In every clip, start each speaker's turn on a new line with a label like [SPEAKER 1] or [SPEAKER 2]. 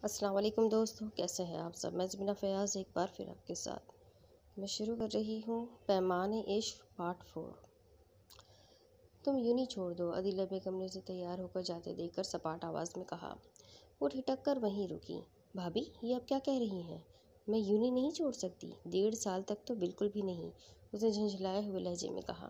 [SPEAKER 1] السلام علیکم دوستو، کیسے ہیں آپ سب؟ میں زمینہ فیاض ایک بار پھر آپ کے ساتھ میں شروع کر رہی ہوں پیمانے عشق پارٹ 4۔ تم یوں نہیں چھوڑ دو، عدیلہ بیگم نے اسے تیار ہو کر جاتے دیکھ کر سپاٹ آواز میں کہا۔ وہ ٹھٹک کر وہیں رکی۔ بھابھی، یہ آپ کیا کہہ رہی ہیں؟ میں یونی نہیں چھوڑ سکتی، 1.5 سال تک تو بالکل بھی نہیں، اس نے جھنجھلائے ہوئے لہجے میں کہا۔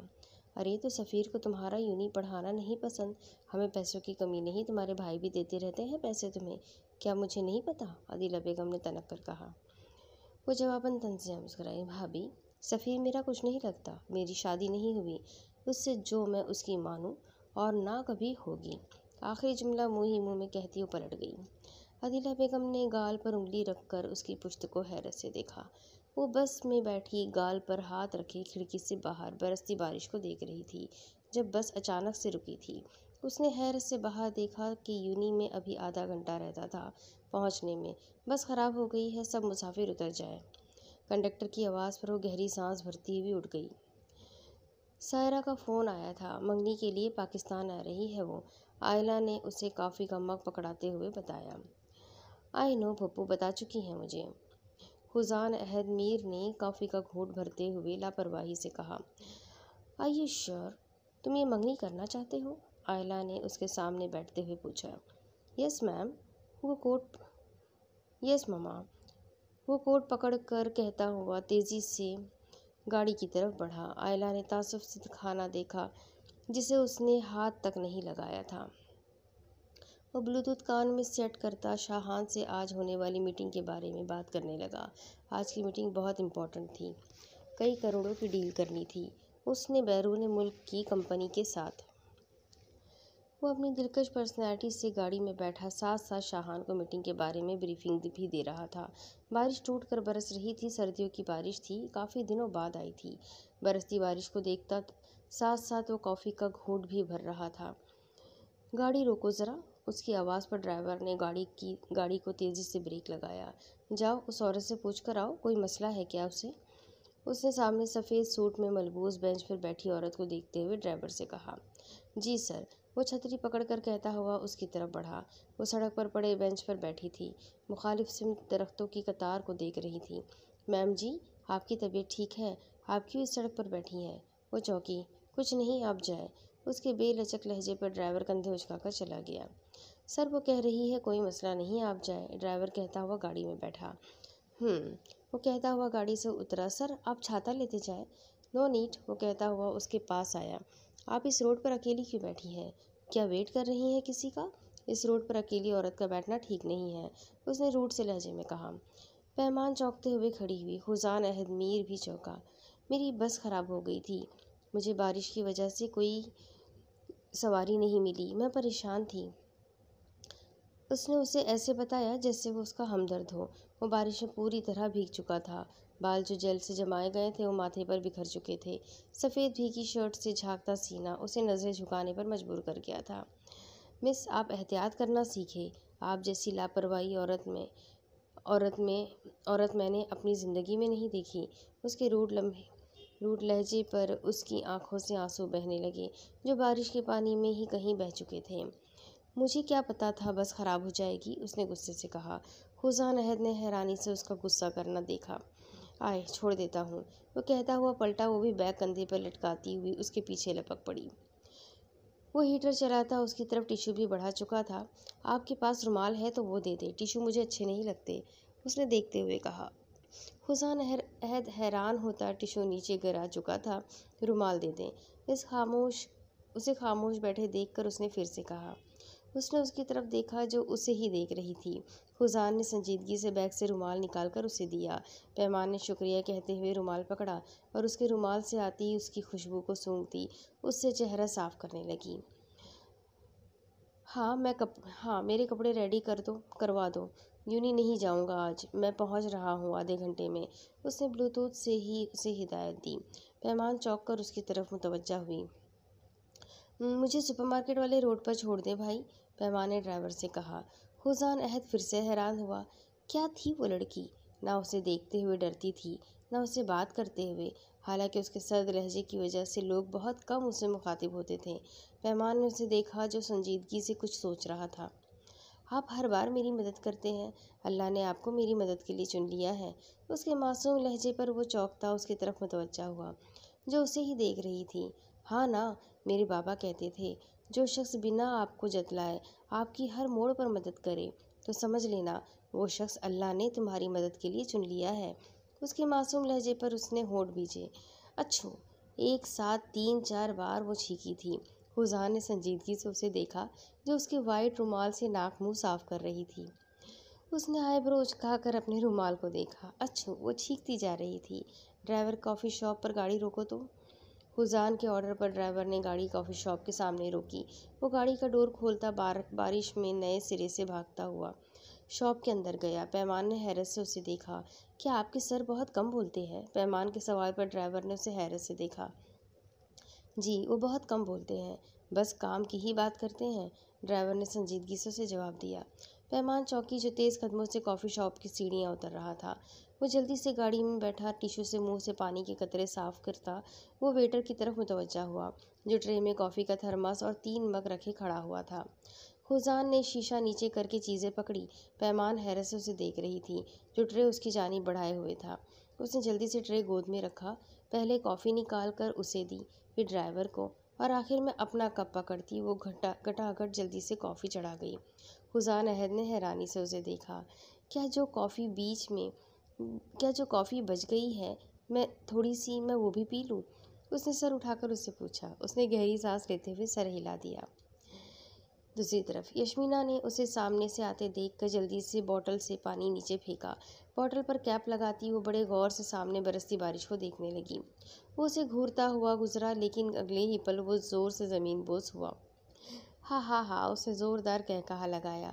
[SPEAKER 1] ارے تو سفیر کو تمہارا یونی پڑھانا نہیں پسند، ہمیں پیسوں کی کمی نہیں، تمہارے بھائی بھی دیتے رہتے ہیں پیسے تمہیں، کیا مجھے نہیں پتہ؟ عدیلہ بیگم نے تنک کر کہا۔ وہ جواباً طنزیہ مسکرائی۔ بھابھی، سفیر میرا کچھ نہیں لگتا، میری شادی نہیں ہوئی اس سے جو میں اس کی مانوں، اور نہ کبھی ہوگی۔ آخری جملہ منہ ہی منہ میں کہتی وہ پلٹ گئی۔ عدیلہ بیگم نے گال پر انگلی رکھ کر اس کی پشت کو حیرت سے دیکھا۔ وہ بس میں بیٹھی گال پر ہاتھ رکھے کھڑکی سے باہر برستی بارش کو دیکھ رہی تھی جب بس اچانک سے رکی تھی۔ اس نے حیرت سے باہر دیکھا کہ یونی میں ابھی آدھا گھنٹہ رہتا تھا پہنچنے میں، بس خراب ہو گئی ہے، سب مسافر اتر جائیں۔ کنڈکٹر کی آواز پر وہ گہری سانس بھرتی ہوئی اٹھ گئی۔ سائرہ کا فون آیا تھا، منگنی کے لیے پاکستان آ رہی ہے وہ، آئلہ نے اسے کافی کا مگ پکڑاتے ہوئے بتایا۔ آئی نو پھپھو، بتا چکی ہیں مجھے، خزان احد میر نے کافی کا گھونٹ بھرتے ہوئے لاپرواہی سے کہا۔ آر یو شیور تم یہ منگنی کرنا چاہتے ہو؟ آئلہ نے اس کے سامنے بیٹھتے ہوئے پوچھا۔ یس میم، یس مما، وہ کوٹ پکڑ کر کہتا ہوا تیزی سے گاڑی کی طرف بڑھا۔ آئلہ نے تعصب سے کھانا دیکھا جسے اس نے ہاتھ تک نہیں لگایا تھا۔ وہ بلوٹوتھ کان میں سیٹ کرتا شاہان سے آج ہونے والی میٹنگ کے بارے میں بات کرنے لگا۔ آج کی میٹنگ بہت امپورٹنٹ تھی، کئی کروڑوں کی ڈیل کرنی تھی اس نے بیرون ملک کی کمپنی کے ساتھ۔ وہ اپنی دلکش پرسنالٹی سے گاڑی میں بیٹھا ساتھ ساتھ شاہان کو میٹنگ کے بارے میں بریفنگ بھی دے رہا تھا۔ بارش ٹوٹ کر برس رہی تھی، سردیوں کی بارش تھی، کافی دنوں بعد آئی تھی۔ برستی بارش کو دیکھتا ساتھ ساتھ وہ کافی کا گھونٹ بھی بھر رہا تھا۔ گاڑی روکو ذرا، اس کی آواز پر ڈرائیور نے گاڑی کو تیزی سے بریک لگایا۔ جاؤ اس عورت سے پوچھ کر آؤ، کوئی مسئلہ ہے کیا اسے؟ اس نے سامنے سفید سوٹ میں ملبوس بینچ پر بیٹھی عورت کو دیکھتے ہوئے ڈرائیور سے کہا۔ جی سر، وہ چھتری پکڑ کر کہتا ہوا اس کی طرف بڑھا۔ وہ سڑک پر پڑے بینچ پر بیٹھی تھی، مخالف سمت درختوں کی قطار کو دیکھ رہی تھی۔ میم جی، آپ کی طبیعت ٹھیک ہے؟ آپ کیوں اس سڑک پر بیٹھی ہیں؟ وہ چونکی۔ کچھ نہیں، آپ جائیں۔ اس کے بے لچک لہجے پر ڈرائیور کندھے اچکا کر چلا گیا۔ سر وہ کہہ رہی ہے کوئی مسئلہ نہیں، آپ جائیں، ڈرائیور کہتا ہوا گاڑی میں بیٹھا۔ وہ کہتا ہوا گاڑی سے اترا۔ سر آپ چھاتا لیتے جائیں۔ نو نیڈ، وہ کہتا ہوا اس کے پاس آیا۔ آپ اس روڈ پر اکیلی کیوں بیٹھی ہیں؟ کیا ویٹ کر رہی ہیں کسی کا؟ اس روڈ پر اکیلی عورت کا بیٹھنا ٹھیک نہیں ہے، اس نے روڈ سے لہجے میں کہا۔ پیمان چونکتے ہوئے کھڑی ہوئی، خزان احد میر بھی چونکا۔ میری بس خراب ہو گئی تھی، مجھے بارش کی وجہ سے کوئی سواری نہیں ملی، میں پریشان تھی۔ اس نے اسے ایسے بتایا جیسے وہ اس کا ہمدرد ہو۔ وہ بارش میں پوری طرح بھیگ چکا تھا، بال جو جیل سے جمائے گئے تھے وہ ماتھے پر بکھر چکے تھے، سفید بھیگی شرٹ سے جھانکتا سینہ اسے نظریں جھکانے پر مجبور کر گیا تھا۔ مس، آپ احتیاط کرنا سیکھیں، آپ جیسی لاپرواہی عورت میں نے اپنی زندگی میں نہیں دیکھی۔ اس کے روڈ لہجے پر اس کی آنکھوں سے آنسو بہنے لگے جو بارش کے پانی میں ہی کہیں بہہ چکے تھے۔ مجھے کیا پتا تھا بس خراب ہو جائے گی، اس نے غصے سے کہا۔ خزان احد نے حیرانی سے اس کا غصہ کرنا دیکھا۔ آئے چھوڑ دیتا ہوں، وہ کہتا ہوا پلٹا۔ وہ بھی بیگ کندھے پر لٹکاتی ہوئی اس کے پیچھے لپک پڑی۔ وہ ہیٹر چلاتا اس کی طرف ٹیشو بھی بڑھا چکا تھا۔ آپ کے پاس رومال ہے تو وہ دے دیں، ٹیشو مجھے اچھے نہیں لگتے، اس نے دیکھتے ہوئے کہا۔ خزان احد حیران ہوتا ٹیشو نیچے گرا چکا تھا۔ رومال دے دیں، اسے خاموش بیٹھے دیکھ کر اس نے پھر سے کہا۔ اس نے اس کی طرف دیکھا جو اسے ہی دیکھ رہی تھی۔ خزان نے سنجیدگی سے بیگ سے رومال نکال کر اسے دیا۔ پیمان نے شکریہ کہتے ہوئے رومال پکڑا اور اس کے رومال سے آتی اس کی خوشبو کو سونگھتی اس سے چہرہ صاف کرنے لگی۔ ہاں میرے کپڑے ریڈی کروا دو، یونی نہیں جاؤں گا آج، میں پہنچ رہا ہوں آدھے گھنٹے میں، اس نے بلوٹوتھ سے ہی اسے ہدایت دی۔ پیمان چونک کر اس کی طرف متوجہ ہوئی۔ مجھے سپر مارکیٹ والے روڈ پر چھوڑ دیں بھائی، پیمان نے ڈرائیور سے کہا۔ خزان احد پھر سے حیران ہوا۔ کیا تھی وہ لڑکی؟ نہ اسے دیکھتے ہوئے ڈرتی تھی، نہ اسے بات کرتے ہوئے، حالانکہ اس کے سرد لہجے کی وجہ سے لوگ بہت کم اسے مخاطب ہوتے تھے۔ پیمان نے اسے دیکھا جو سنجیدگی سے کچھ سوچ رہا تھا۔ آپ ہر بار میری مدد کرتے ہیں، اللہ نے آپ کو میری مدد کے لیے چن لیا ہے۔ اس کے معصوم لہجے پر وہ چونکتا اس کی طرف متوجہ ہوا جو اسے ہی دیکھ رہی تھی۔ ہاں نا، میرے بابا کہتے تھے جو شخص بنا آپ کو جتلائے آپ کی ہر موڑ پر مدد کرے تو سمجھ لینا وہ شخص اللہ نے تمہاری مدد کے لیے چن لیا ہے۔ اس کے معصوم لہجے پر اس نے ہونٹ بھیجے۔ اچھو، ایک ساتھ 3-4 بار وہ چھینکی تھی۔ حسین نے سنجیدگی سے اسے دیکھا جو اس کے وائٹ رومال سے ناک منہ صاف کر رہی تھی۔ اس نے آئی برو اچکا کر اپنے رومال کو دیکھا۔ اچھو، وہ چھینکتی جا رہی تھی۔ ڈرائیور، کافی شاپ پر گاڑی روکو تو۔ حسین کے آرڈر پر ڈرائیور نے گاڑی کافی شاپ کے سامنے روکی۔ وہ گاڑی کا ڈور کھولتا بارش میں نئے سرے سے بھاگتا ہوا شاپ کے اندر گیا۔ پیمان نے حیرت سے اسے دیکھا۔ کیا آپ کے سر بہت کم بولتے ہیں؟ پیمان کے سوال پر ڈرائیور نے اسے حیرت سے دیکھا۔ جی، وہ بہت کم بولتے ہیں، بس کام کی ہی بات کرتے ہیں، ڈرائیور نے سنجیدگی سے اسے جواب دیا۔ پیمان چوکی جو تیز قدموں سے کافی شاپ کی سیڑھیاں اتر رہا تھا۔ وہ جلدی سے گاڑی میں بیٹھا، ٹیشو سے منہ سے پانی کے قطرے صاف کرتا وہ ویٹر کی طرف متوجہ ہوا جو ٹرے میں کافی کا تھرماس اور 3 مگ رکھے کھڑا ہوا تھا۔ حسین نے شیشہ نیچے کر کے چیزیں پکڑی۔ پیمان حیرت سے اسے دیکھ رہی تھی جو ٹرے اس کی جانب بڑھائے ہوئے تھا۔ اس نے جلدی سے ٹرے گود میں رکھا، پہلے کافی نکال کر اسے دی، پھر ڈرائیور کو، اور آخر میں اپنا کپ پکڑتی وہ گھٹاگھٹ جلدی سے کافی چڑھا گئی۔ حسین احد نے حیرانی سے اسے دیکھا۔ کیا جو کافی بچ گئی ہے میں وہ بھی پی لوں؟ اس نے سر اٹھا کر اس سے پوچھا۔ اس نے گہری سانس لیتے ہوئے سر ہلا دیا۔ دوسری طرف یشمینا نے اسے سامنے سے آتے دیکھ کر جلدی سے بوتل سے پانی نیچے پھینکا۔ بوتل پر کیپ لگاتی وہ بڑے غور سے سامنے برستی بارش کو دیکھنے لگی۔ وہ اسے گھورتا ہوا گزرا، لیکن اگلے ہی پل وہ زور سے زمین بوس ہوا۔ ہا ہا ہا، اس نے زوردار قہقہا لگایا۔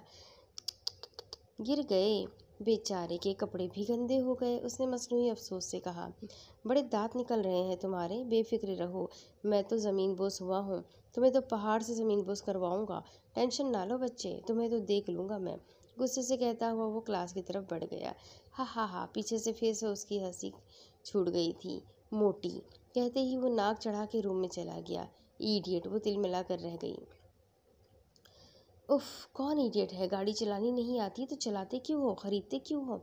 [SPEAKER 1] گر گئے، بیچارے کے کپڑے بھی گندے ہو گئے، اس نے مصنوعی افسوس سے کہا۔ بڑے دانت نکل رہے ہیں تمہارے، بے فکر رہو، میں تو زمین بوس ہوا ہوں، تمہیں تو پہاڑ سے زمین بوس کرواؤں گا، ٹینشن نہ لو بچے، تمہیں تو دیکھ لوں گا میں، غصے سے کہتا ہوا وہ کلاس کی طرف بڑھ گیا۔ ہا ہا ہا، پیچھے سے پھر سے اس کی ہنسی چھوٹ گئی تھی۔ موٹی، کہتے ہی وہ ناک چڑھا کے روم میں چلا گیا۔ ایڈیٹ، وہ تل ملا کر رہ گئی۔ اف، کون ایڈیٹ ہے؟ گاڑی چلانی نہیں آتی تو چلاتے کیوں ہو، خریدتے کیوں ہو؟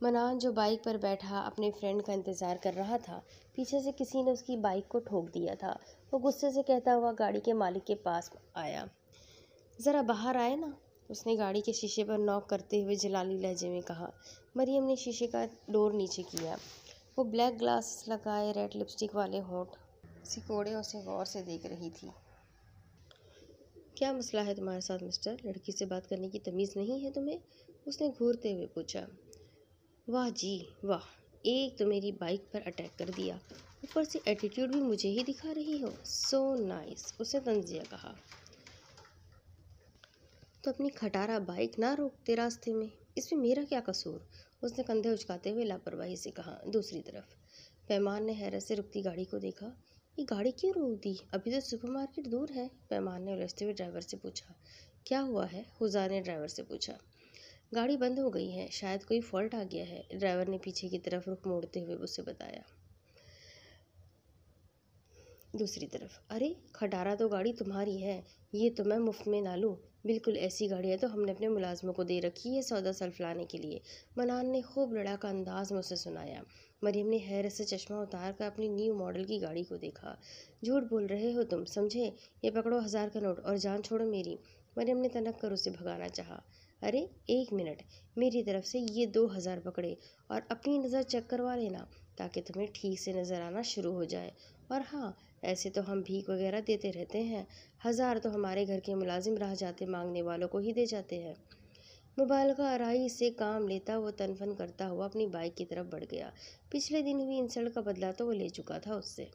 [SPEAKER 1] منان جو بائک پر بیٹھا اپنے فرینڈ کا انتظار کر رہا تھا، پیچھے سے کسی نے اس کی بائک کو ٹھوک دیا تھا۔ وہ غصے سے کہتا ہوا گاڑی کے مالک کے پاس آیا۔ ذرا باہر آئے نا، اس نے گاڑی کے شیشے پر نوک کرتے ہوئے جلالی لہجے میں کہا۔ مریم نے شیشے کا ڈور نیچے کیا۔ وہ بلیک گلاسز لگائے ریڈ لپسٹک والے ہونٹ سکوڑے اسے غور سے دیکھ رہی تھی۔ کیا مسئلہ ہے تمہارے ساتھ مسٹر؟ لڑکی سے بات کرنے کی تمیز نہیں ہے تمہیں؟ اس نے گھورتے ہوئے پوچھا۔ واہ جی واہ، ایک تو میری بائک پر اٹیک کر دیا، اوپر سے ایٹیٹیوڈ بھی مجھے ہی دکھا رہی ہو، سو نائس، اس نے طنزیہ کہا۔ تو اپنی کھٹارا بائک نہ روکتے راستے میں، اس میں میرا کیا قصور؟ اس نے کندھے اچکاتے ہوئے لاپرواہی سے کہا۔ دوسری طرف پیمان نے حیرت سے رکتی گاڑی کو دیکھا۔ یہ گاڑی کیوں روک دی؟ ابھی تو سپر مارکیٹ دور ہے، پیمان نے الجھتے ہوئے ڈرائیور سے پوچھا۔ کیا ہوا ہے؟ حسین نے ڈرائیور سے پوچھا۔ گاڑی بند ہو گئی ہے، شاید کوئی فالٹ آ گیا ہے، ڈرائیور نے پیچھے کی طرف رخ موڑتے ہوئے اسے بتایا۔ دوسری طرف ارے، کھٹارا تو گاڑی تمہاری ہے، یہ تو میں مفت میں نہ لوں، بالکل ایسی گاڑیاں تو ہم نے اپنے ملازموں کو دے رکھی ہے سودا سلف لانے کے لیے، منان نے خوب لڑاکا انداز میں اسے سنایا۔ مریم نے حیرت سے چشمہ اتار کر اپنی نیو ماڈل کی گاڑی کو دیکھا۔ جھوٹ بول رہے ہو تم، سمجھے؟ یہ پکڑو 1000 کا نوٹ اور جان چھوڑو میری، مریم نے تنک کر اسے بھگانا چاہا۔ ارے ایک منٹ، میری طرف سے یہ 2000 پکڑے اور اپنی نظر چیک کروا لینا تاکہ تمہیں ٹھیک سے نظر آنا شروع ہو جائے، اور ہاں، ایسے تو ہم بھیک وغیرہ دیتے رہتے ہیں، 1000 تو ہمارے گھر کے ملازم راہ جاتے مانگنے والوں کو ہی دے جاتے ہیں۔ مبالغہ آرائی سے کام لیتا وہ تن فن کرتا ہوا اپنی بائک کی طرف بڑھ گیا۔ پچھلے دن ہوئی انسلٹ کا بدلہ تو وہ لے چکا تھا اس سے۔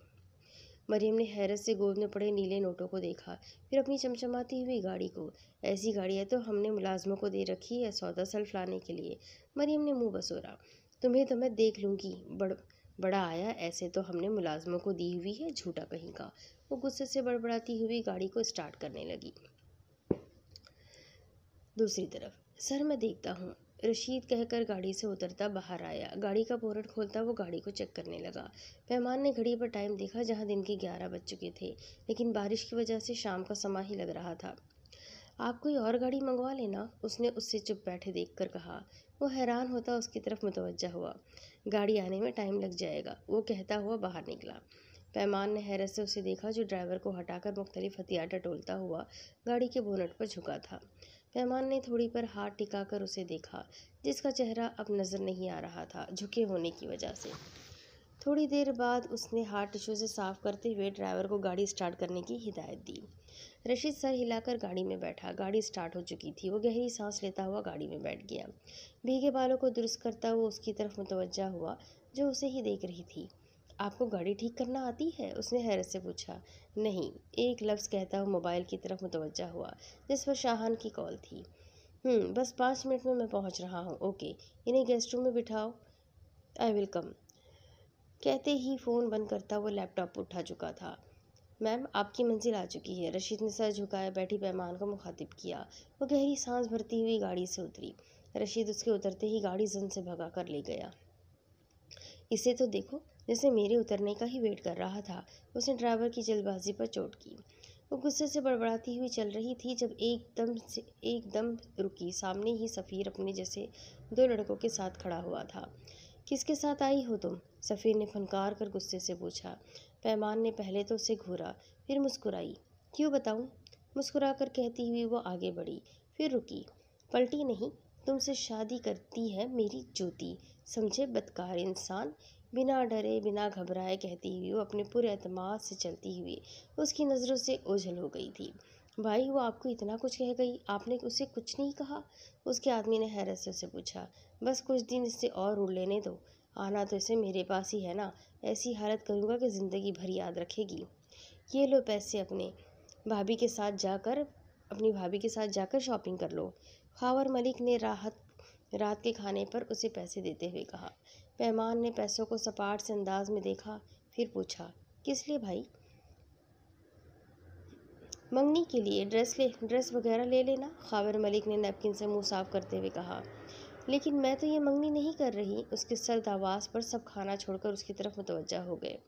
[SPEAKER 1] مریم نے حیرت سے گود میں پڑے نیلے نوٹوں کو دیکھا، پھر اپنی چمچماتی ہوئی گاڑی کو۔ ایسی گاڑیاں تو ہم نے ملازموں کو دے رکھی ہے سودا سلف لانے کے لیے، مریم نے منہ بسورا۔ تمہیں تو میں دیکھ لوں گی، بڑا آیا، ایسے تو ہم نے ملازموں کو دی ہوئی ہے، جھوٹا کہیں کا، وہ غصے سے بڑبڑاتی ہوئی گاڑی کو اسٹارٹ کرنے لگی۔ دوسری طرف سر میں دیکھتا ہوں، رشید کہہ کر گاڑی سے اترتا باہر آیا۔ گاڑی کا بونٹ کھولتا وہ گاڑی کو چیک کرنے لگا۔ پیمان نے گھڑی پر ٹائم دیکھا جہاں دن کے 11 بج چکے تھے، لیکن بارش کی وجہ سے شام کا سما ہی لگ رہا تھا۔ आप कोई और गाड़ी मंगवा लेना, उसने उससे चुप बैठे देखकर कहा। वो हैरान होता उसकी तरफ मुतवज्जा हुआ। गाड़ी आने में टाइम लग जाएगा, वो कहता हुआ बाहर निकला। पैमान ने हैरत से उसे देखा, जो ड्राइवर को हटाकर मुख्तलिफ हथियार टटोलता हुआ गाड़ी के बोनट पर झुका था। पैमान ने थोड़ी पर हाथ टिकाकर उसे देखा, जिसका चेहरा अब नज़र नहीं आ रहा था, झुके होने की वजह से। थोड़ी देर बाद उसने हाथ टिश्यू से साफ करते हुए ड्राइवर को गाड़ी स्टार्ट करने की हिदायत दी। रशीद सर हिलाकर गाड़ी में बैठा। गाड़ी स्टार्ट हो चुकी थी। वो गहरी सांस लेता हुआ गाड़ी में बैठ गया। भीगे बालों को दुरुस्त करता हुआ उसकी तरफ मुतवज्जा हुआ, जो उसे ही देख रही थी। आपको गाड़ी ठीक करना आती है? उसने हैरत से पूछा। नहीं, एक लफ्ज़ कहता हुआ मोबाइल की तरफ मुतवज्जा हुआ, जिस पर शाहान की कॉल थी। बस 5 मिनट में मैं पहुंच रहा हूँ। ओके, इन्हें गेस्ट रूम में बिठाओ। I will come. कहते ही फ़ोन बंद करता हुआ लैपटॉप उठा चुका था। मैम, आपकी मंजिल आ चुकी है। रशीद ने सर झुकाए बैठी पैमान को मुखातिब किया। वो गहरी सांस भरती हुई गाड़ी से उतरी। रशीद उसके उतरते ही गाड़ी जन से भगा कर ले गया। इसे तो देखो, जैसे मेरे उतरने का ही वेट कर रहा था। उसने ड्राइवर की जल्दबाजी पर चोट की। वो गुस्से से बड़बड़ाती हुई चल रही थी जब एकदम रुकी। सामने ही सफ़ीर अपने जैसे 2 लड़कों के साथ खड़ा हुआ था। किसके साथ आई हो तुम? सफ़ीर ने फनकार कर गुस्से से पूछा। पैमान ने पहले तो उसे घूरा, फिर मुस्कुराई। क्यों बताऊं? मुस्कुरा कर कहती हुई वो आगे बढ़ी, फिर रुकी, पलटी नहीं। तुमसे शादी करती है मेरी ज्योति, समझे बदकार इंसान। बिना डरे बिना घबराए कहती हुई वो अपने पूरे एतमाद से चलती हुई उसकी नज़रों से ओझल हो गई थी। भाई, वो आपको इतना कुछ कह गई, आपने उसे कुछ नहीं कहा? उसके आदमी ने हैरत से उसे पूछा। बस कुछ दिन इससे और उड़ लेने दो। आना तो इसे मेरे पास ही है ना। ऐसी हालत करूँगा कि ज़िंदगी भर याद रखेगी। ये लो पैसे अपनी भाभी के साथ जाकर शॉपिंग कर लो। खावर मलिक ने रात के खाने पर उसे पैसे देते हुए कहा। पैमान ने पैसों को सपाट से अंदाज में देखा, फिर पूछा, किस लिए भाई? मंगनी के लिए। ड्रेस वगैरह ले लेना। खावर मलिक ने नैपकिन से मुंह साफ करते हुए कहा। लेकिन मैं तो ये मंगनी नहीं कर रही। उसके सर्द आवाज़ पर सब खाना छोड़कर उसकी तरफ मुतवज्जा हो गए।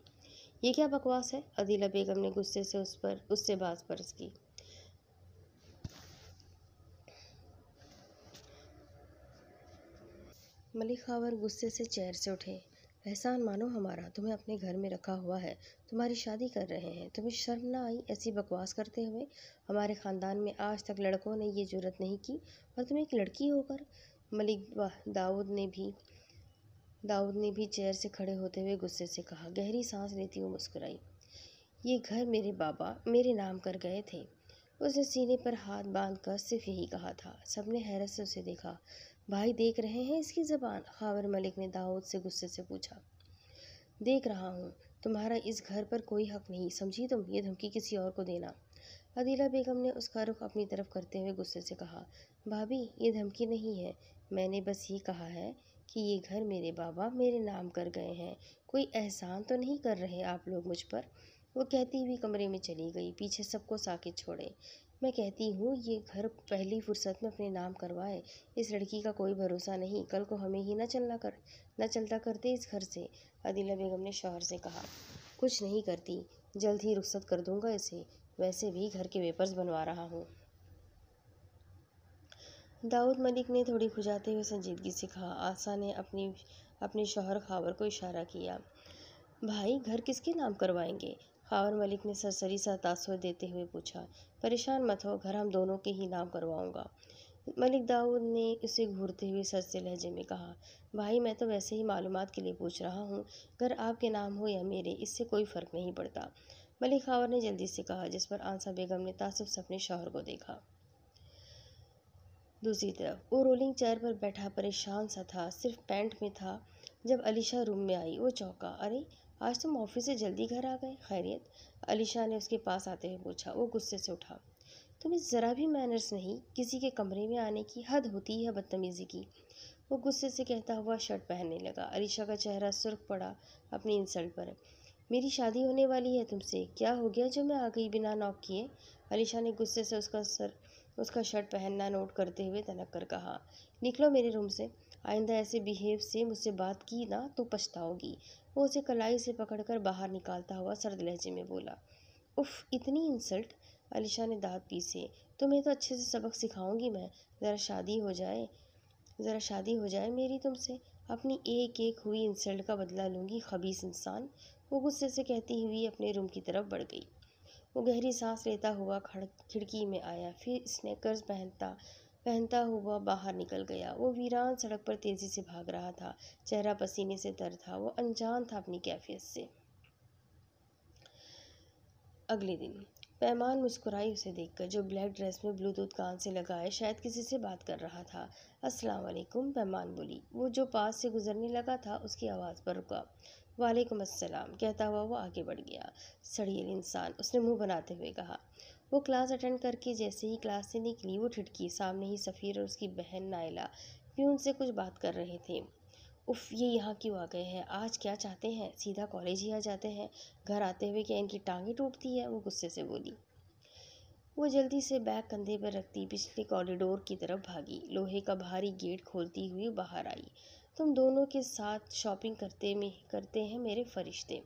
[SPEAKER 1] ये क्या बकवास है? अदीला बेगम ने गुस्से से उससे बात बरस की। मलिक खावर गुस्से से चेयर से उठे। एहसान मानो हमारा, तुम्हें अपने घर में रखा हुआ है, तुम्हारी शादी कर रहे हैं, तुम्हें शर्म ना आई ऐसी बकवास करते हुए? हमारे ख़ानदान में आज तक लड़कों ने ये जुर्रत नहीं की, और तुम एक लड़की होकर। मलिक दाऊद ने भी चेयर से खड़े होते हुए गुस्से से कहा। गहरी सांस लेती हुई मुस्कुराई। ये घर मेरे बाबा मेरे नाम कर गए थे। उसने सीने पर हाथ बांधकर सिर्फ यही कहा था। सबने हैरत से उसे देखा। भाई, देख रहे हैं इसकी ज़बान? खावर मलिक ने दाऊद से गुस्से से पूछा। देख रहा हूँ। तुम्हारा इस घर पर कोई हक नहीं, समझी तुम? ये धमकी किसी और को देना। अदीला बेगम ने उसका रुख अपनी तरफ करते हुए गुस्से से कहा। भाभी, ये धमकी नहीं है। मैंने बस ये कहा है कि ये घर मेरे बाबा मेरे नाम कर गए हैं। कोई एहसान तो नहीं कर रहे आप लोग मुझ पर? वो कहती हुई कमरे में चली गई, पीछे सबको साकित छोड़े। मैं कहती हूँ ये घर पहली फुर्सत में अपने नाम करवाए। इस लड़की का कोई भरोसा नहीं, कल को हमें ही न चलता करते इस घर से। अदीला बेगम ने शौहर से कहा। कुछ नहीं करती, जल्द ही रुखसत कर दूंगा इसे। वैसे भी घर के पेपर्स बनवा रहा हूँ। दाऊद मलिक ने थोड़ी खुजाते हुए संजीदगी से कहा। आसा ने अपने शौहर खावर को इशारा किया। भाई, घर किसके नाम करवाएंगे? खावर मलिक ने सरसरी सा तासुर देते हुए पूछा। परेशान मत हो, घर हम दोनों के ही नाम करवाऊंगा। मलिक दाऊद ने उसे घूरते हुए सर से लहजे में कहा। भाई, मैं तो वैसे ही मालूमात के लिए पूछ रहा हूँ। घर आपके नाम हो या मेरे, इससे कोई फ़र्क नहीं पड़ता। मलिक खावर ने जल्दी से कहा, जिस पर आंसा बेगम ने तासुब से अपने शौहर को देखा। दूसरी तरफ वो रोलिंग चेयर पर बैठा परेशान सा था, सिर्फ पैंट में था। जब अलीशा रूम में आई वो चौंका। अरे, आज तुम ऑफिस से जल्दी घर आ गए, खैरियत? अलीशा ने उसके पास आते हुए पूछा। वो गुस्से से उठा। तुम्हें ज़रा भी मैनर्स नहीं? किसी के कमरे में आने की हद होती है बदतमीज़ी की। वो गुस्से से कहता हुआ शर्ट पहनने लगा। अलीशा का चेहरा सुर्ख पड़ा अपनी इंसल्ट पर। मेरी शादी होने वाली है तुमसे, क्या हो गया जो मैं आ गई बिना नॉक किए? अलीशा ने गुस्से से उसका शर्ट पहनना नोट करते हुए तनक कर कहा। निकलो मेरे रूम से। आइंदा ऐसे बिहेव से मुझसे बात की ना तो पछताओगी। वो उसे कलाई से पकड़कर बाहर निकालता हुआ सर्द लहजे में बोला। उफ, इतनी इंसल्ट? अलीशा ने दांत पीसे। तुम्हें तो अच्छे से सबक सिखाऊंगी मैं। ज़रा शादी हो जाए मेरी तुमसे, अपनी एक एक हुई इंसल्ट का बदला लूँगी, खबीस इंसान। वो गुस्से से कहती हुई अपने रूम की तरफ बढ़ गई। वो गहरी सांस लेता हुआ खिड़की में आया, फिर स्नीकर्स पहनता हुआ बाहर निकल गया। वो वीरान सड़क पर तेजी से भाग रहा था, चेहरा पसीने से तर था। वो अनजान था अपनी कैफियत से। अगले दिन पैमान मुस्कुराई उसे देखकर, जो ब्लैक ड्रेस में ब्लूटूथ कान से लगाए शायद किसी से बात कर रहा था। अस्सलाम वालेकुम, पैमान बोली। वो जो पास से गुजरने लगा था उसकी आवाज़ पर रुका। वालेकुम अस्सलाम कहता हुआ वो आगे बढ़ गया। सड़ियल इंसान, उसने मुंह बनाते हुए कहा। वो क्लास अटेंड करके जैसे ही क्लास से निकली, वो ठिठकी। सामने ही सफ़ीर और उसकी बहन नायला प्यून से कुछ बात कर रहे थे। उफ़, ये यहाँ क्यों आ गए हैं? आज क्या चाहते हैं? सीधा कॉलेज ही आ जाते हैं। घर आते हुए क्या इनकी टांगें टूटती है? वो गुस्से से बोली। वो जल्दी से बैग कंधे पर रखती पिछले कॉरिडोर की तरफ भागी, लोहे का भारी गेट खोलती हुई बाहर आई। तुम दोनों के साथ शॉपिंग करते हैं मेरे फरिश्ते।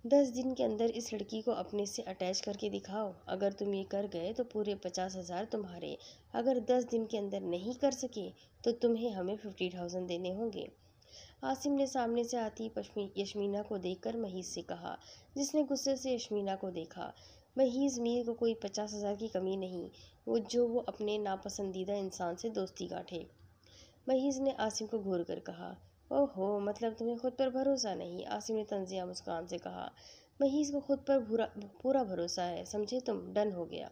[SPEAKER 1] 10 दिन के अंदर इस लड़की को अपने से अटैच करके दिखाओ। अगर तुम ये कर गए तो पूरे 50,000 तुम्हारे। अगर 10 दिन के अंदर नहीं कर सके तो तुम्हें हमें 50,000 देने होंगे। आसिम ने सामने से आती यशमीना को देखकर महीज से कहा, जिसने गुस्से से यशमीना को देखा। महीज मीर को कोई 50,000 की कमी नहीं, वो अपने नापसंदीदा इंसान से दोस्ती गांठे। महीज ने आसिम को घूर कर कहा। ओहो, मतलब तुम्हें खुद पर भरोसा नहीं? आसिम ने तंजिया मुस्कान से कहा। महीज को खुद पर पूरा भरोसा है, समझे तुम। डन हो गया,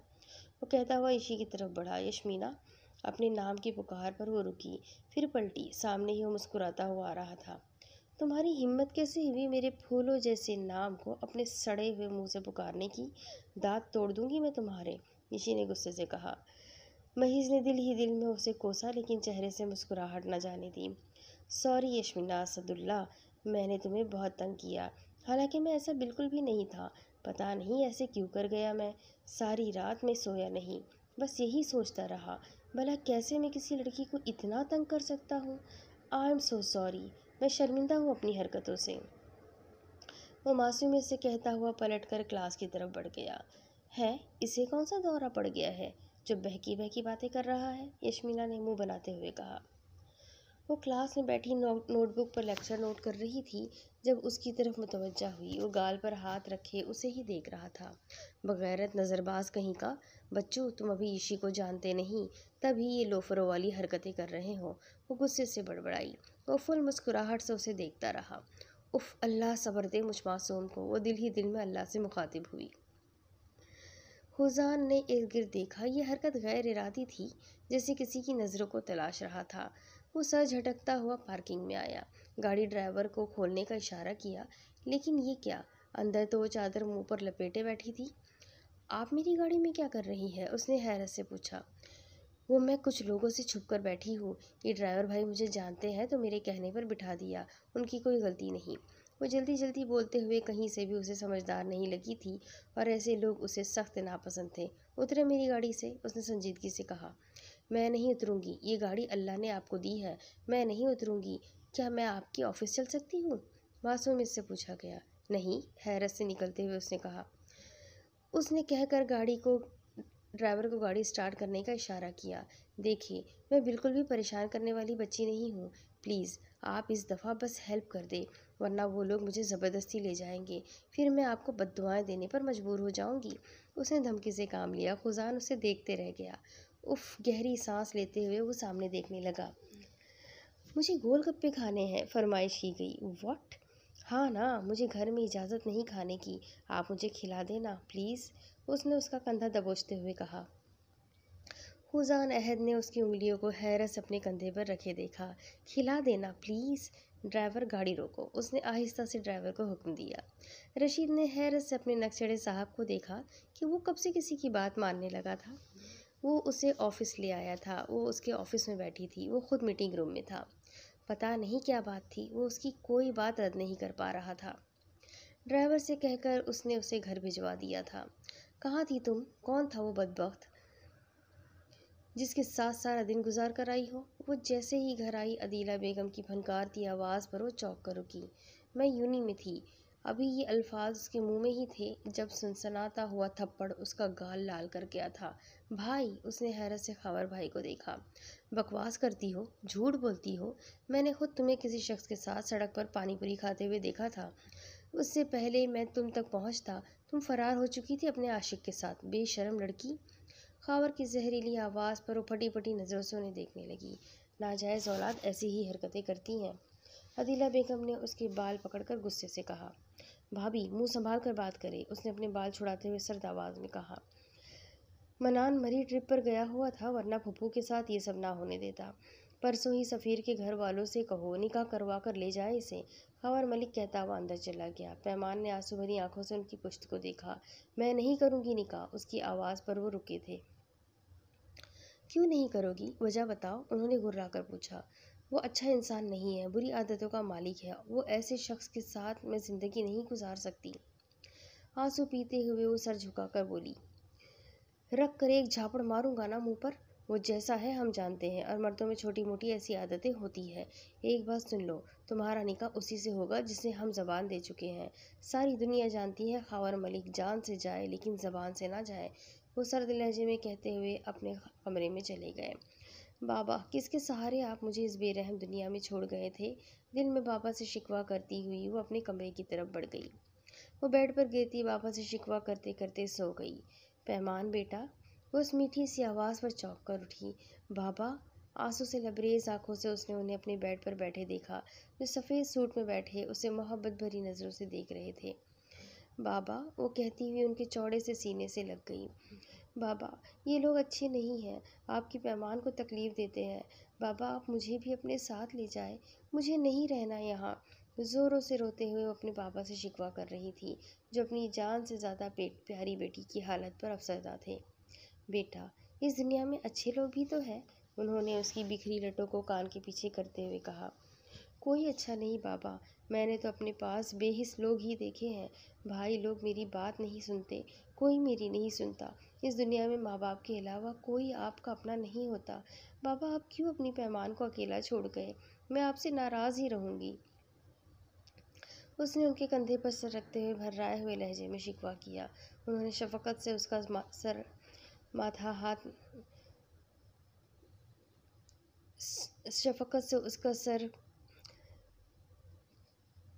[SPEAKER 1] वो कहता हुआ ईशी की तरफ बढ़ा। यशमीना, अपने नाम की पुकार पर वो रुकी, फिर पलटी। सामने ही वो मुस्कुराता हुआ आ रहा था। तुम्हारी हिम्मत कैसे हुई मेरे फूलों जैसे नाम को अपने सड़े हुए मुंह से पुकारने की? दांत तोड़ दूंगी मैं तुम्हारे, ईशी ने गुस्से से कहा। महीज ने दिल ही दिल में उसे कोसा, लेकिन चेहरे से मुस्कुराहट न जाने दी। सॉरी यशमीना असदुल्ला, मैंने तुम्हें बहुत तंग किया। हालांकि मैं ऐसा बिल्कुल भी नहीं था। पता नहीं ऐसे क्यों कर गया मैं। सारी रात मैं सोया नहीं, बस यही सोचता रहा, भला कैसे मैं किसी लड़की को इतना तंग कर सकता हूँ। आई एम सो सॉरी, मैं शर्मिंदा हूँ अपनी हरकतों से। वो मासूमियत से कहता हुआ पलटकर क्लास की तरफ बढ़ गया। है, इसे कौन सा दौरा पड़ गया है जो बहकी बहकी बातें कर रहा है? यशमीना ने मुंह बनाते हुए कहा। वो क्लास में बैठी नोटबुक पर लेक्चर नोट कर रही थी जब उसकी तरफ मुतवज्जा हुई। वो गाल पर हाथ रखे उसे ही देख रहा था। बगैरत नज़रबाज कहीं का। बच्चों, तुम अभी ईशी को जानते नहीं, तभी ये लोफरों वाली हरकतें कर रहे हो। वो गुस्से से बड़बड़ाई। वो फुल मुस्कुराहट से उसे देखता रहा। उफ़, अल्लाह सब्र दे मुझ मासूम को। वो दिल ही दिल में अल्लाह से मुखातिब हुई। हुजान ने इर्द गिर्द देखा। यह हरकत गैर इरादी थी, जैसे किसी की नज़रों को तलाश रहा था। वो सर झटकता हुआ पार्किंग में आया, गाड़ी ड्राइवर को खोलने का इशारा किया, लेकिन ये क्या, अंदर तो वो चादर मुंह पर लपेटे बैठी थी। आप मेरी गाड़ी में क्या कर रही है? उसने हैरत से पूछा। वो मैं कुछ लोगों से छुप कर बैठी हूँ। ये ड्राइवर भाई मुझे जानते हैं तो मेरे कहने पर बिठा दिया, उनकी कोई गलती नहीं। वो जल्दी जल्दी बोलते हुए कहीं से भी उसे समझदार नहीं लगी थी, और ऐसे लोग उसे सख्त नापसंद थे। उतरे मेरी गाड़ी से, उसने संजीदगी से कहा। मैं नहीं उतरूँगी, ये गाड़ी अल्लाह ने आपको दी है, मैं नहीं उतरूँगी। क्या मैं आपके ऑफिस चल सकती हूँ? मासूम इससे पूछा गया। नहीं, हैरत से निकलते हुए उसने कहा। उसने कहकर ड्राइवर को गाड़ी स्टार्ट करने का इशारा किया। देखिए, मैं बिल्कुल भी परेशान करने वाली बच्ची नहीं हूँ। प्लीज़ आप इस दफ़ा बस हेल्प कर दें, वरना वो लोग मुझे ज़बरदस्ती ले जाएंगे, फिर मैं आपको बद्दुआएं देने पर मजबूर हो जाऊँगी। उसने धमकी से काम लिया। खुजान उसे देखते रह गया। उफ़, गहरी सांस लेते हुए वो सामने देखने लगा। मुझे गोलगप्पे खाने हैं, फरमाइश की गई। व्हाट? हाँ ना, मुझे घर में इजाज़त नहीं खाने की, आप मुझे खिला देना प्लीज़, उसने उसका कंधा दबोचते हुए कहा। हुजान अहद ने उसकी उंगलियों को हैरत से अपने कंधे पर रखे देखा। खिला देना प्लीज़। ड्राइवर, गाड़ी रोको, उसने आहिस्ता से ड्राइवर को हुक्म दिया। रशीद ने हैरत से अपने नक्शड़े साहब को देखा कि वो कब से किसी की बात मानने लगा था। वो उसे ऑफिस ले आया था, वो उसके ऑफिस में बैठी थी, वो खुद मीटिंग रूम में था। पता नहीं क्या बात थी, वो उसकी कोई बात रद्द नहीं कर पा रहा था। ड्राइवर से कहकर उसने उसे घर भिजवा दिया था। कहाँ थी तुम? कौन था वो बदबख्त जिसके साथ सारा दिन गुजार कर आई हो? वो जैसे ही घर आई, अदीला बेगम की फनकारती आवाज़ पर वो चौंक कर रुकी। मैं यूनी में थी, ابھی یہ الفاظ اس کے منہ میں ہی تھے جب سنسناتا ہوا تھپڑ اس کا گال لال کر گیا تھا۔ بھائی، اس نے حیرت سے خاور بھائی کو دیکھا۔ بکواس کرتی ہو، جھوٹ بولتی ہو، میں نے خود تمہیں کسی شخص کے ساتھ سڑک پر پانی پوری کھاتے ہوئے دیکھا تھا۔ اس سے پہلے میں تم تک پہنچتا تم فرار ہو چکی تھی اپنے عاشق کے ساتھ، بے شرم لڑکی۔ خاور کی زہریلی آواز پر وہ پھٹی پھٹی نظروں سے انہیں دیکھنے لگی۔ ناجائز اولاد ایسی ہی حرکتیں کرتی ہیں۔ عدیلہ بیگم نے اس کے بال پکڑ کر غصے سے کہا۔ بھابھی، منہ سنبھال کر بات کرے، اس نے اپنے بال چھڑاتے ہوئے سرد آواز میں کہا۔ منان مری ٹرپ پر گیا ہوا تھا، ورنہ پھپھو کے ساتھ یہ سب نہ ہونے دیتا۔ پرسوں ہی سفیر کے گھر والوں سے کہو نکاح کروا کر لے جائے اسے، خاور ملک کہتا ہوا اندر چلا گیا۔ پیمان نے آنسو بھری آنکھوں سے ان کی پشت کو دیکھا۔ میں نہیں کروں گی نکاح، اس کی آواز پر وہ رکے تھے۔ کیوں نہیں کرو گی؟ وجہ بتاؤ، انہوں نے گھرا کر پوچھا۔ وہ اچھا انسان نہیں ہے، بری عادتوں کا مالک ہے، وہ ایسے شخص کے ساتھ میں زندگی نہیں گزار سکتی۔ آنسو پیتے ہوئے وہ سر جھکا کر بولی۔ رکھ کر ایک جھاپڑ ماروں گا نا منہ پر۔ وہ جیسا ہے ہم جانتے ہیں، اور مردوں میں چھوٹی موٹی ایسی عادتیں ہوتی ہے۔ ایک بات سن لو، تمہارا نکاح اسی سے ہوگا جسے ہم زبان دے چکے ہیں۔ ساری دنیا جانتی ہے خاور ملک جان سے جائے لیکن زبان سے نہ جائے۔ وہ سرد لہجے میں کہتے ہوئے اپنے کمرے میں چلے گئے۔ بابا، کس کے سہارے آپ مجھے اس بے رحم دنیا میں چھوڑ گئے تھے؟ دل میں بابا سے شکوہ کرتی ہوئی وہ اپنے کمرے کی طرف بڑھ گئی۔ وہ بیڈ پر گرتی بابا سے شکوہ کرتے کرتے سو گئی۔ پیمان بیٹا، وہ اس میٹھی سی آواز پر چونک کر اٹھی۔ بابا، آنسو سے لبریز آنکھوں سے اس نے انہیں اپنے بیڈ پر بیٹھے دیکھا، جو سفید سوٹ میں بیٹھے اسے محبت بھری نظروں سے دیکھ رہے تھے۔ بابا، وہ کہتی ہوئی ان کے چوڑے سے سینے سے لگ گئی۔ بابا، یہ لوگ اچھے نہیں ہیں، آپ کی پیمان کو تکلیف دیتے ہیں۔ بابا، آپ مجھے بھی اپنے ساتھ لے جائیں، مجھے نہیں رہنا یہاں۔ زوروں سے روتے ہوئے وہ اپنے بابا سے شکوہ کر رہی تھی، جو اپنی جان سے زیادہ پیاری بیٹی کی حالت پر افسردہ تھے۔ بیٹا، اس دنیا میں اچھے لوگ بھی تو ہیں، انہوں نے اس کی بکھری لٹوں کو کان کے پیچھے کرتے ہوئے کہا۔ کوئی اچھا نہیں بابا، میں نے تو اپنے پاس بے حس لوگ ہی دیکھے ہیں۔ بھائی لوگ میری بات نہیں سنتے، کوئی میری نہیں سنتا۔ اس دنیا میں ماں باپ کے علاوہ کوئی آپ کا اپنا نہیں ہوتا۔ بابا، آپ کیوں اپنی پیمان کو اکیلا چھوڑ گئے؟ میں آپ سے ناراض ہی رہوں گی۔ اس نے ان کے کندھے پر سر رکھتے ہوئے بھرائے ہوئے لہجے میں شکوہ کیا۔ انہوں نے شفقت سے اس کا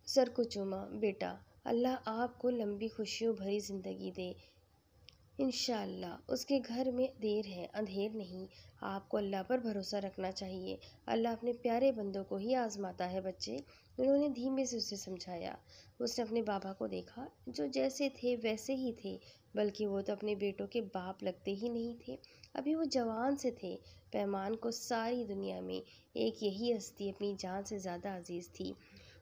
[SPEAKER 1] سر کو چوما۔ بیٹا، اللہ آپ کو لمبی خوشیوں بھری زندگی دے، انشاءاللہ۔ اس کے گھر میں دیر ہے، اندھیر نہیں۔ آپ کو اللہ پر بھروسہ رکھنا چاہیے، اللہ اپنے پیارے بندوں کو ہی آزماتا ہے بچے، انہوں نے دھیمے سے اسے سمجھایا۔ اس نے اپنے بابا کو دیکھا، جو جیسے تھے ویسے ہی تھے، بلکہ وہ تو اپنے بیٹوں کے باپ لگتے ہی نہیں تھے، ابھی وہ جوان سے تھے۔ پیمان کو ساری دنیا میں ایک یہی ہستی اپنی جان سے زیادہ عزیز تھی،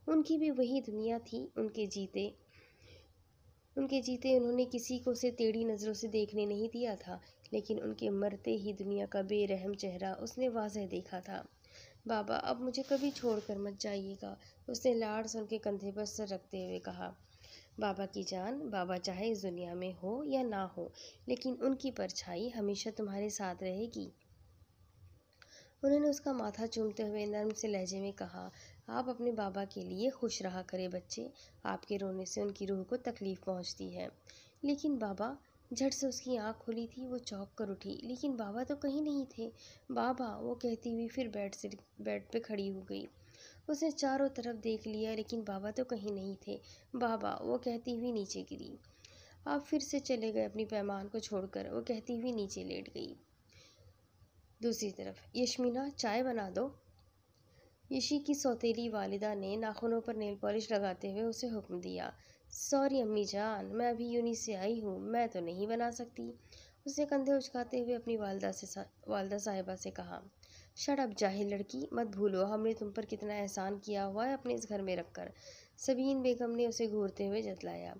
[SPEAKER 1] ان کی بھی وہی دنیا تھی۔ ان کے جیتے انہوں نے کسی کو اسے ٹیڑھی نظروں سے دیکھنے نہیں دیا تھا، لیکن ان کے مرتے ہی دنیا کا بے رحم چہرہ اس نے واضح دیکھا تھا۔ بابا، اب مجھے کبھی چھوڑ کر مت جائیے گا، اس نے لاڑ سے ان کے کندھے پر سر رکھتے ہوئے کہا۔ بابا کی جان، بابا چاہے اس دنیا میں ہو یا نہ ہو، لیکن ان کی پرچھائی ہمیشہ تمہارے ساتھ رہے گی۔ انہوں نے اس کا ماتھا چومتے ہوئے نرم سے لہجے میں کہا۔ آپ اپنے بابا کے لیے خوش رہا کرے بچے، آپ کے رونے سے ان کی روح کو تکلیف پہنچتی ہے۔ لیکن بابا، جھٹ سے اس کی آنکھ کھلی تھی، وہ چونک کر اٹھی۔ لیکن بابا تو کہیں نہیں تھے۔ بابا، وہ کہتی ہوئی پھر بیڈ پہ کھڑی ہو گئی۔ اس نے چاروں طرف دیکھ لیا، لیکن بابا تو کہیں نہیں تھے۔ بابا، وہ کہتی ہوئی نیچے گری۔ آپ پھر سے چلے گئے اپنی پیمان کو چھوڑ کر، وہ کہتی ہوئی نیچے لیٹ گئی۔ دوسری طرف، یشمینا، چائے بنا دو۔ یشی کی سوتیلی والدہ نے ناخنوں پر نیل پالش لگاتے ہوئے اسے حکم دیا۔ سوری امی جان، میں ابھی یونی سے آئی ہوں، میں تو نہیں بنا سکتی، اس نے کندھے اچکاتے ہوئے اپنی والدہ صاحبہ سے کہا۔ شٹ اپ جاہل لڑکی، مت بھولو ہم نے تم پر کتنا احسان کیا ہوا ہے اپنے اس گھر میں رکھ کر، سبین بیگم نے اسے گھورتے ہوئے جتلایا۔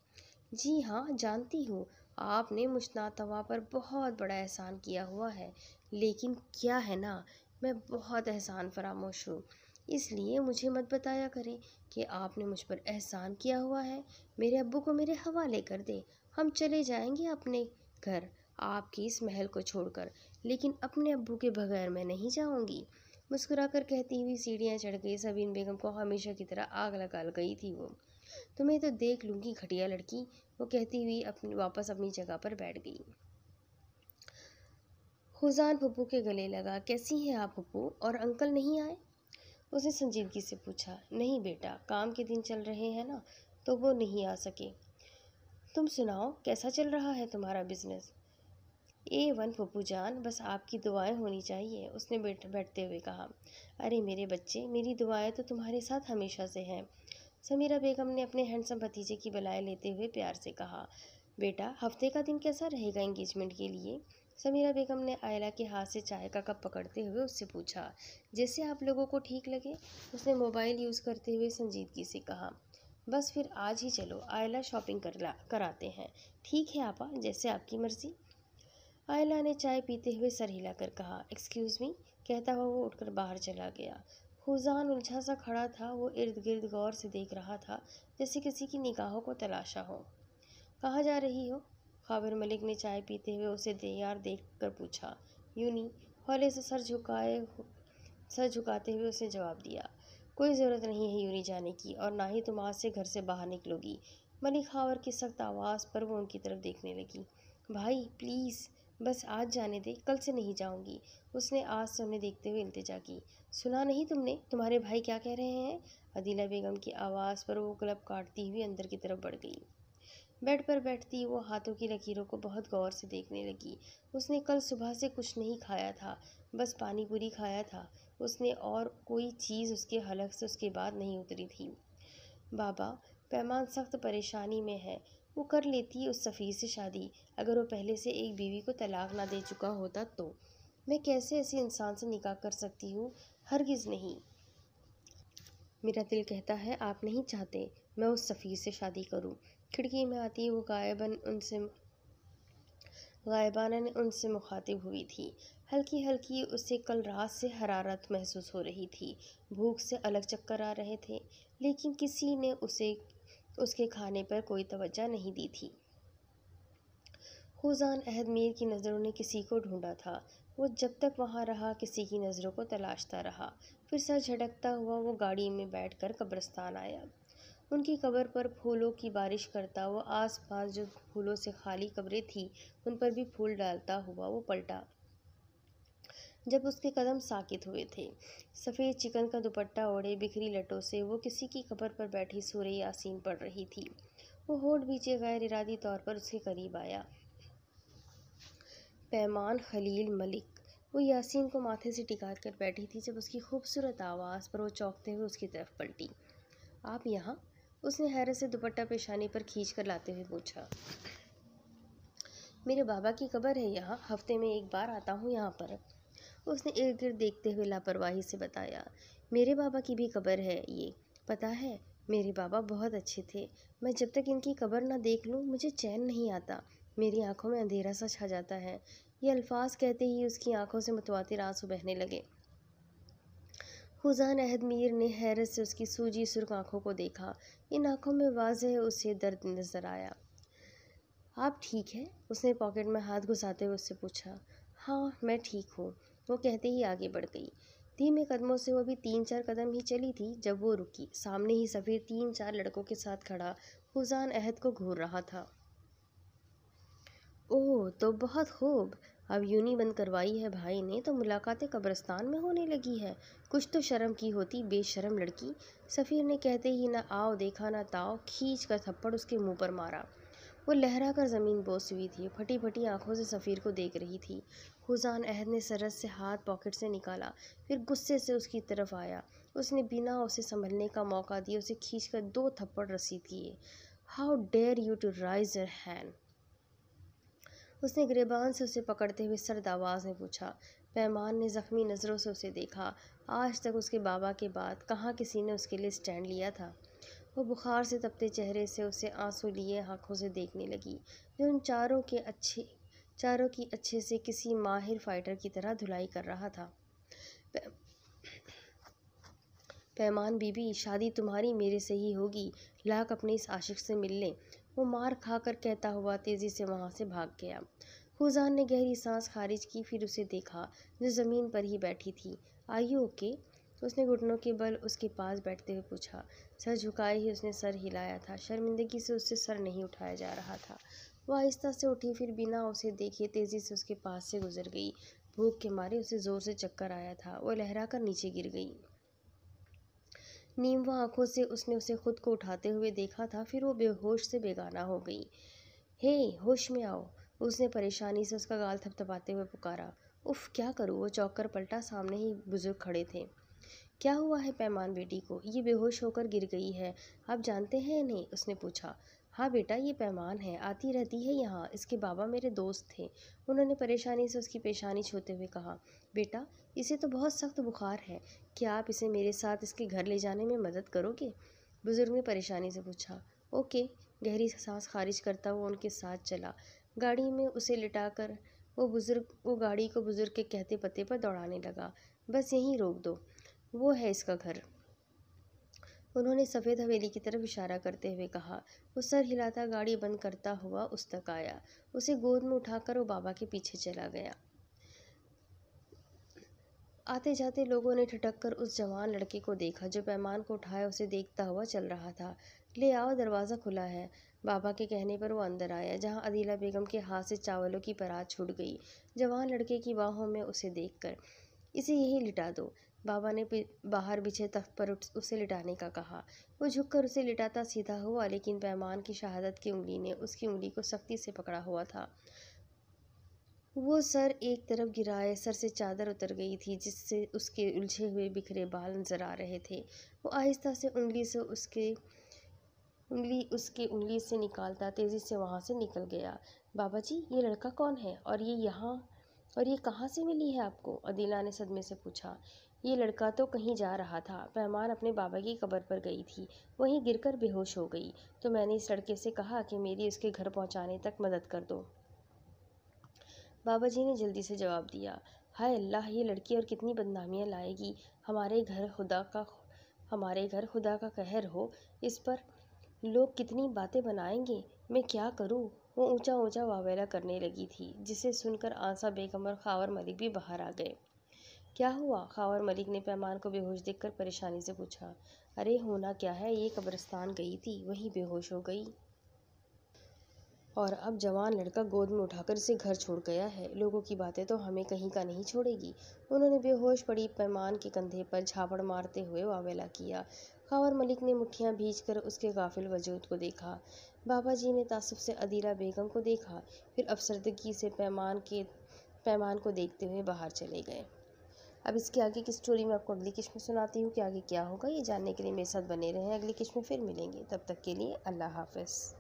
[SPEAKER 1] جی ہاں، جانتی ہوں، آپ نے مجھ ناتواں پر بہت بڑا احسان کیا ہوا ہے، لیکن کیا ہے نا، میں بہت احسان فراموش ہوں، اس لیے مجھے مت بتایا کریں کہ آپ نے مجھ پر احسان کیا ہوا ہے۔ میرے ابو کو میرے حوالے کر دے، ہم چلے جائیں گے اپنے گھر آپ کی اس محل کو چھوڑ کر، لیکن اپنے ابو کے بغیر میں نہیں جاؤں گی، مسکرا کر کہتی ہوئی سیڑھیاں چڑھ گئی۔ سبین بیگم کو ہمیشہ کی طرح آگ لگا گئی تھی وہ तुम्हें तो देख लूँगी घटिया लड़की, वो कहती हुई वापस अपनी जगह पर बैठ गई। हुजान फुप्पू के गले लगा। कैसी हैं आप फुप्पू, और अंकल नहीं आए? उसने संजीदगी से पूछा। नहीं बेटा, काम के दिन चल रहे हैं ना, तो वो नहीं आ सके। तुम सुनाओ, कैसा चल रहा है तुम्हारा बिजनेस? A1 फुप्पू जान, बस आपकी दुआएं होनी चाहिए, उसने बैठते हुए कहा। अरे मेरे बच्चे, मेरी दुआएं तो तुम्हारे साथ हमेशा से हैं, समीरा बेगम ने अपने हैंडसम भतीजे की बलाएं लेते हुए प्यार से कहा। बेटा, हफ्ते का दिन कैसा रहेगा एंगेजमेंट के लिए? समीरा बेगम ने आयला के हाथ से चाय का कप पकड़ते हुए उससे पूछा। जैसे आप लोगों को ठीक लगे, उसने मोबाइल यूज़ करते हुए संजीदगी से कहा। बस फिर आज ही चलो, आयला शॉपिंग कराते हैं। ठीक है आपा, जैसे आपकी मर्ज़ी। आयला ने चाय पीते हुए सर हिलाकर कहा। एक्सक्यूज़ मी, कहता हुआ वो उठकर बाहर चला गया। हुजान उलझा सा खड़ा था। वो इर्द गिर्द गौर से देख रहा था, जैसे किसी की निगाहों को तलाशा हो। कहाँ जा रही हो? खाबिर मलिक ने चाय पीते हुए उसे तैयार देख कर पूछा। यूनी, हौले से सर झुकाते हुए उसने जवाब दिया। कोई ज़रूरत नहीं है यूनी जाने की, और ना ही तुम आज से घर से बाहर निकलोगी। मलिक खावर की सख्त आवाज़ पर वो उनकी तरफ देखने लगी। भाई प्लीज़, बस आज जाने दे, कल से नहीं जाऊंगी, उसने आज से उन्हें देखते हुए इल्तिजा की। सुना नहीं तुमने, तुम्हारे भाई क्या कह रहे हैं? अदीला बेगम की आवाज़ पर वो क्लब काटती हुई अंदर की तरफ बढ़ गई। बेड पर बैठती वो हाथों की लकीरों को बहुत गौर से देखने लगी। उसने कल सुबह से कुछ नहीं खाया था, बस पानी पूरी खाया था उसने, और कोई चीज़ उसके हलक से उसके बाद नहीं उतरी थी। बाबा, पैमान सख्त परेशानी में है। वो कर लेती उस सफ़ीर से शादी, अगर वो पहले से एक बीवी को तलाक ना दे चुका होता तो। मैं कैसे ऐसे इंसान से निकाह कर सकती हूँ? हरगिज़ नहीं। मेरा दिल कहता है आप नहीं चाहते मैं उस सफ़ीर से शादी करूँ। खिड़की में आती वो गायबाना ने उनसे मुखातिब हुई थी। हल्की हल्की उसे कल रात से हरारत महसूस हो रही थी। भूख से अलग चक्कर आ रहे थे, लेकिन किसी ने उसके खाने पर कोई तवज्जो नहीं दी थी। हुजान अहद मीर की नज़रों ने किसी को ढूंढा था। वो जब तक वहाँ रहा किसी की नज़रों को तलाशता रहा। फिर सर झटकता हुआ वो गाड़ी में बैठकर कब्रिस्तान आया। उनकी कब्र पर फूलों की बारिश करता वो आसपास जो फूलों से खाली कब्रें थी उन पर भी फूल डालता हुआ वो पलटा। जब उसके कदम साकित हुए थे, सफ़ेद चिकन का दुपट्टा ओढ़े बिखरी लटों से वो किसी की कब्र पर बैठी सूरह यासीन पढ़ रही थी। वो होठ बीचे गैर इरादी तौर पर उसके करीब आया। पैमान खलील मलिक। वो यासीन को माथे से टिका कर बैठी थी जब उसकी खूबसूरत आवाज़ पर वो चौंकते हुए उसकी तरफ पलटी। आप यहाँ? उसने हैरत से दुपट्टा पेशानी पर खींच कर लाते हुए पूछा। मेरे बाबा की कब्र है यहाँ, हफ्ते में एक बार आता हूँ यहाँ पर, उसने इर्द गिर्द देखते हुए लापरवाही से बताया। मेरे बाबा की भी कब्र है ये, पता है मेरे बाबा बहुत अच्छे थे। मैं जब तक इनकी कब्र ना देख लूँ मुझे चैन नहीं आता, मेरी आंखों में अंधेरा सा छा जाता है। ये अल्फाज कहते ही उसकी आंखों से मुतवातिर आंसू बहने लगे। हुजान अहद मीर ने हैरत से उसकी सूजी सुर्ख आंखों को देखा। इन आंखों में वाज़ेह उसे दर्द नजर आया। आप ठीक हैं? उसने पॉकेट में हाथ घुसाते हुए उससे पूछा। हाँ मैं ठीक हूँ, वो कहते ही आगे बढ़ गई। धीमे कदमों से वो भी 3-4 कदम ही चली थी जब वो रुकी। सामने ही सफ़ीर 3-4 लड़कों के साथ खड़ा हुजान अहद को घूर रहा था। ओह तो बहुत खूब, अब यूनी बंद करवाई है भाई ने तो मुलाकातें कब्रिस्तान में होने लगी है। कुछ तो शर्म की होती, बेशरम लड़की, सफ़ीर ने कहते ही ना आओ देखा ना ताओ खींच कर थप्पड़ उसके मुंह पर मारा। वो लहरा कर ज़मीन बोस हुई थी, फटी फटी आंखों से सफ़ीर को देख रही थी। हुजान अहद ने सरस से हाथ पॉकेट से निकाला, फिर गुस्से से उसकी तरफ आया। उसने बिना उसे संभलने का मौका दिए उसे खींचकर 2 थप्पड़ रसीद किए। How dare you to raise your hand, उसने गिरेबान से उसे पकड़ते हुए सर्द आवाज़ में पूछा। पैमान ने ज़ख्मी नज़रों से उसे देखा। आज तक उसके बाबा के बाद कहाँ किसी ने उसके लिए स्टैंड लिया था। वो बुखार से तपते चेहरे से उसे आंसू लिए आँखों से देखने लगी, जो उन चारों की अच्छे से किसी माहिर फाइटर की तरह धुलाई कर रहा था। पैमान बीबी, शादी तुम्हारी मेरे से ही होगी, लाख अपने इस आशिक से मिल लें, वो मार खाकर कहता हुआ तेज़ी से वहाँ से भाग गया। हुजान ने गहरी सांस खारिज की, फिर उसे देखा जो ज़मीन पर ही बैठी थी। Are you okay? उसने घुटनों के बल उसके पास बैठते हुए पूछा। सर झुकाए ही उसने सर हिलाया था। शर्मिंदगी से उससे सर नहीं उठाया जा रहा था। वह आहिस्ता से उठी, फिर बिना उसे देखे तेजी से उसके पास से गुजर गई। भूख के मारे उसे जोर से चक्कर आया था। वो लहरा कर नीचे गिर गई। नींव आंखों से उसने उसे खुद को उठाते हुए देखा था, फिर वो बेहोश से बेगाना हो गई। हे, होश में आओ, उसने परेशानी से उसका गाल थपथपाते हुए पुकारा। उफ, क्या करूँ? वो चौंक कर पलटा। सामने ही बुजुर्ग खड़े थे। क्या हुआ है पैमान बेटी को? ये बेहोश होकर गिर गई है। आप जानते हैं इन्हें? उसने पूछा। हाँ बेटा, ये पैमान है, आती रहती है यहाँ। इसके बाबा मेरे दोस्त थे। उन्होंने परेशानी से उसकी पेशानी छूते हुए कहा। बेटा, इसे तो बहुत सख्त बुखार है। क्या आप इसे मेरे साथ इसके घर ले जाने में मदद करोगे? बुजुर्ग ने परेशानी से पूछा। ओके। गहरी सांस खारिज करता हुआ उनके साथ चला। गाड़ी में उसे लिटाकर वो गाड़ी को बुजुर्ग के कहते पते पर दौड़ाने लगा। बस यहीं रोक दो, वो है इसका घर। उन्होंने सफ़ेद हवेली की तरफ इशारा करते हुए कहा। वो सर हिलाता गाड़ी बंद करता हुआ उस तक आया। उसे गोद में उठाकर वो बाबा के पीछे चला गया। आते जाते लोगों ने ठिठक कर उस जवान लड़के को देखा जो पैमान को उठाए उसे देखता हुआ चल रहा था। ले आओ, दरवाज़ा खुला है। बाबा के कहने पर वो अंदर आया, जहाँ अदीला बेगम के हाथ से चावलों की परात छूट गई। जवान लड़के की बाहों में उसे देखकर, इसे यहीं लिटा दो। बाबा ने बाहर बिछे तख्त पर उसे लिटाने का कहा। वो झुककर उसे लिटाता सीधा हुआ, लेकिन पैमान की शहादत की उंगली ने उसकी उंगली को सख्ती से पकड़ा हुआ था। वो सर एक तरफ गिराए, सर से चादर उतर गई थी जिससे उसके उलझे हुए बिखरे बाल नजर आ रहे थे। वो आहिस्ता से उंगली उंगली से निकालता तेजी से वहाँ से निकल गया। बाबा जी, ये लड़का कौन है? और ये कहाँ से मिली है आपको? अदीला ने सदमे से पूछा। ये लड़का तो कहीं जा रहा था। पैमान अपने बाबा की कब्र पर गई थी, वहीं गिरकर बेहोश हो गई, तो मैंने इस लड़के से कहा कि मेरी उसके घर पहुँचाने तक मदद कर दो। बाबा जी ने जल्दी से जवाब दिया। हाय अल्लाह, ये लड़की और कितनी बदनामियाँ लाएगी। हमारे घर खुदा का कहर हो इस पर। लोग कितनी बातें बनाएंगे। मैं क्या करूं? वो ऊंचा ऊंचा वावेला करने लगी थी, जिसे सुनकर आंसा बेगम और खावर मलिक भी बाहर आ गए। क्या हुआ? खावर मलिक ने पैमान को बेहोश देखकर परेशानी से पूछा। अरे होना क्या है, ये कब्रिस्तान गई थी, वहीं बेहोश हो गई, और अब जवान लड़का गोद में उठाकर इसे घर छोड़ गया है। लोगों की बातें तो हमें कहीं का नहीं छोड़ेगी। उन्होंने बेहोश पड़ी पैमान के कंधे पर झापड़ मारते हुए वावेला किया। खावर मलिक ने मुट्ठियां भींचकर उसके गाफिल वजूद को देखा। बाबा जी ने तासुब से अदीला बेगम को देखा, फिर अफसरदगी से पैमान को देखते हुए बाहर चले गए। अब इसके आगे की स्टोरी मैं आपको अगली किस्त में सुनाती हूँ कि आगे क्या होगा। ये जानने के लिए मेरे साथ बने रहें। अगली किस्त में फिर मिलेंगे। तब तक के लिए अल्लाह हाफ़िज़।